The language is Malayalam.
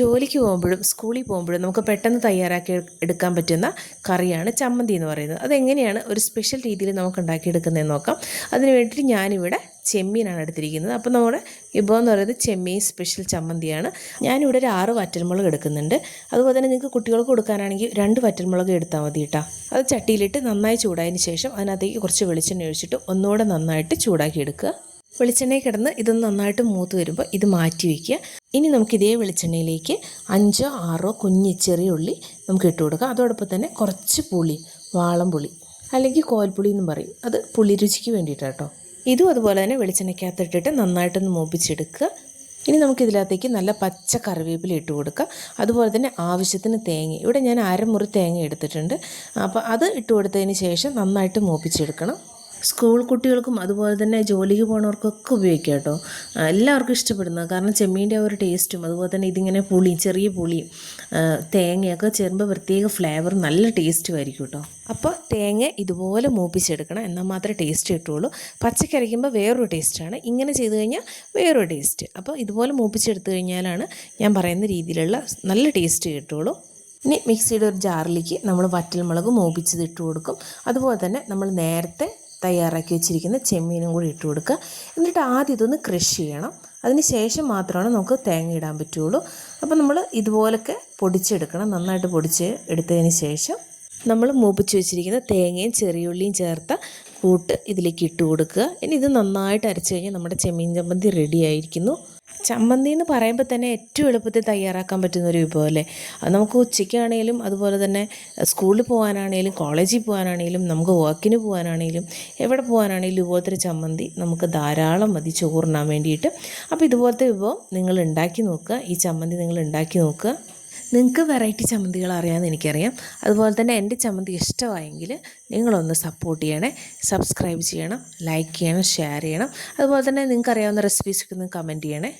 ജോലിക്ക് പോകുമ്പോഴും സ്കൂളിൽ പോകുമ്പോഴും നമുക്ക് പെട്ടെന്ന് തയ്യാറാക്കി എടുക്കാൻ പറ്റുന്ന കറിയാണ് ചമ്മന്തി എന്ന് പറയുന്നത്. അതെങ്ങനെയാണ് ഒരു സ്പെഷ്യൽ രീതിയിൽ നമുക്ക് ഉണ്ടാക്കിയെടുക്കുന്നതെന്ന് നോക്കാം. അതിന് വേണ്ടിയിട്ട് ഞാനിവിടെ ചെമ്മീനാണ് എടുത്തിരിക്കുന്നത്. അപ്പോൾ നമ്മുടെ വിഭവം എന്ന് പറയുന്നത് ചെമ്മീൻ സ്പെഷ്യൽ ചമ്മന്തിയാണ്. ഞാനിവിടെ ഒരു 6 വറ്റൽമുളക് എടുക്കുന്നുണ്ട്. അതുപോലെ തന്നെ നിങ്ങൾക്ക് കുട്ടികൾക്ക് കൊടുക്കാനാണെങ്കിൽ 2 വറ്റൽമുളക് എടുത്താൽ മതി കേട്ടോ. അത് ചട്ടിയിലിട്ട് നന്നായി ചൂടായതിന് ശേഷം അതിനകത്തേക്ക് കുറച്ച് വെളിച്ചെണ്ണ ഒഴിച്ചിട്ട് ഒന്നുകൂടെ നന്നായിട്ട് ചൂടാക്കി എടുക്കുക. വെളിച്ചെണ്ണയിൽ കിടന്ന് ഇതൊന്ന് നന്നായിട്ട് മൂത്ത് വരുമ്പോൾ ഇത് മാറ്റി വയ്ക്കുക. ഇനി നമുക്ക് ഇതേ വെളിച്ചെണ്ണയിലേക്ക് 5 6 കുഞ്ഞ് ചെറിയ ഉള്ളി നമുക്ക് ഇട്ട് കൊടുക്കാം. അതോടൊപ്പം തന്നെ കുറച്ച് പുളി, വാളംപുളി അല്ലെങ്കിൽ കോൽപ്പുളി എന്നും പറയും, അത് പുളി രുചിക്ക് വേണ്ടിയിട്ടാണ് കേട്ടോ. ഇതും അതുപോലെ തന്നെ വെളിച്ചെണ്ണയ്ക്കകത്തിട്ടിട്ട് നന്നായിട്ടൊന്ന് മൂപ്പിച്ചെടുക്കുക. ഇനി നമുക്കിതിനകത്തേക്ക് നല്ല പച്ച കറിവേപ്പില ഇട്ട് കൊടുക്കുക. അതുപോലെ തന്നെ ആവശ്യത്തിന് തേങ്ങ, ഇവിടെ ഞാൻ അരമുറി തേങ്ങ എടുത്തിട്ടുണ്ട്. അപ്പോൾ അത് ഇട്ട് കൊടുത്തതിന് ശേഷം നന്നായിട്ട് മൂപ്പിച്ചെടുക്കണം. സ്കൂൾ കുട്ടികൾക്കും അതുപോലെ തന്നെ ജോലിക്ക് പോകുന്നവർക്കൊക്കെ ഉപയോഗിക്കാം കേട്ടോ. എല്ലാവർക്കും ഇഷ്ടപ്പെടുന്നത്, കാരണം ചെമ്മീൻ്റെ ആ ഒരു ടേസ്റ്റും അതുപോലെ തന്നെ ഇതിങ്ങനെ പുളിയും ചെറിയ പുളിയും തേങ്ങയൊക്കെ ചേരുമ്പോൾ പ്രത്യേക ഫ്ലേവർ, നല്ല ടേസ്റ്റും ആയിരിക്കും കേട്ടോ. അപ്പോൾ തേങ്ങ ഇതുപോലെ മൂപ്പിച്ചെടുക്കണം, എന്നാൽ മാത്രമേ ടേസ്റ്റ് കിട്ടുള്ളൂ. പച്ചക്കരയ്ക്കുമ്പോൾ വേറൊരു ടേസ്റ്റാണ്, ഇങ്ങനെ ചെയ്ത് കഴിഞ്ഞാൽ വേറൊരു ടേസ്റ്റ്. അപ്പോൾ ഇതുപോലെ മൂപ്പിച്ചെടുത്ത് കഴിഞ്ഞാലാണ് ഞാൻ പറയുന്ന രീതിയിലുള്ള നല്ല ടേസ്റ്റ് കിട്ടുള്ളൂ. ഇനി മിക്സിയുടെ ഒരു ജാറിലേക്ക് നമ്മൾ വറ്റൽമുളക് മൂപ്പിച്ചത് ഇട്ട് കൊടുക്കും. അതുപോലെ തന്നെ നമ്മൾ നേരത്തെ തയ്യാറാക്കി വെച്ചിരിക്കുന്ന ചെമ്മീനും കൂടി ഇട്ട് കൊടുക്കുക. എന്നിട്ട് ആദ്യം ഇതൊന്ന് ക്രഷ് ചെയ്യണം. അതിന് ശേഷം മാത്രമാണ് നമുക്ക് തേങ്ങ ഇടാൻ പറ്റുള്ളൂ. അപ്പോൾ നമ്മൾ ഇതുപോലൊക്കെ പൊടിച്ചെടുക്കണം. നന്നായിട്ട് പൊടിച്ച് എടുത്തതിന് ശേഷം നമ്മൾ മൂപ്പിച്ച് വെച്ചിരിക്കുന്ന തേങ്ങയും ചെറിയുള്ളിയും ചേർത്ത കൂട്ട് ഇതിലേക്ക് ഇട്ട് കൊടുക്കുക. ഇനി ഇത് നന്നായിട്ട് അരച്ച് കഴിഞ്ഞാൽ നമ്മുടെ ചെമ്മീൻ ചമ്മന്തി റെഡി ആയിരിക്കുന്നു. ചമ്മന്തി എന്ന് പറയുമ്പോൾ തന്നെ ഏറ്റവും എളുപ്പത്തിൽ തയ്യാറാക്കാൻ പറ്റുന്ന ഒരു വിഭവം അല്ലേ. അത് നമുക്ക് ഉച്ചയ്ക്കാണേലും അതുപോലെ തന്നെ സ്കൂളിൽ പോകാനാണേലും കോളേജിൽ പോകാനാണേലും നമുക്ക് വർക്കിന് പോകാനാണേലും എവിടെ പോകാനാണേലും ഇതുപോലത്തെ ഒരു ചമ്മന്തി നമുക്ക് ധാരാളം മതി ചോറിനാൻ വേണ്ടിയിട്ട്. അപ്പോൾ ഇതുപോലത്തെ വിഭവം നിങ്ങൾ ഉണ്ടാക്കി നോക്കുക, ഈ ചമ്മന്തി നിങ്ങൾ ഉണ്ടാക്കി നോക്കുക. നിങ്ങൾക്ക് വെറൈറ്റി ചമ്മന്തികൾ അറിയാമെന്ന് എനിക്കറിയാം. അതുപോലെ തന്നെ എൻ്റെ ചമ്മന്തി ഇഷ്ടമായെങ്കിൽ നിങ്ങളൊന്ന് സപ്പോർട്ട് ചെയ്യണേ, സബ്സ്ക്രൈബ് ചെയ്യണം, ലൈക്ക് ചെയ്യണം, ഷെയർ ചെയ്യണം. അതുപോലെ തന്നെ നിങ്ങൾക്ക് അറിയാവുന്ന റെസിപ്പീസൊക്കെ ഒന്ന് കമൻറ്റ് ചെയ്യണേ.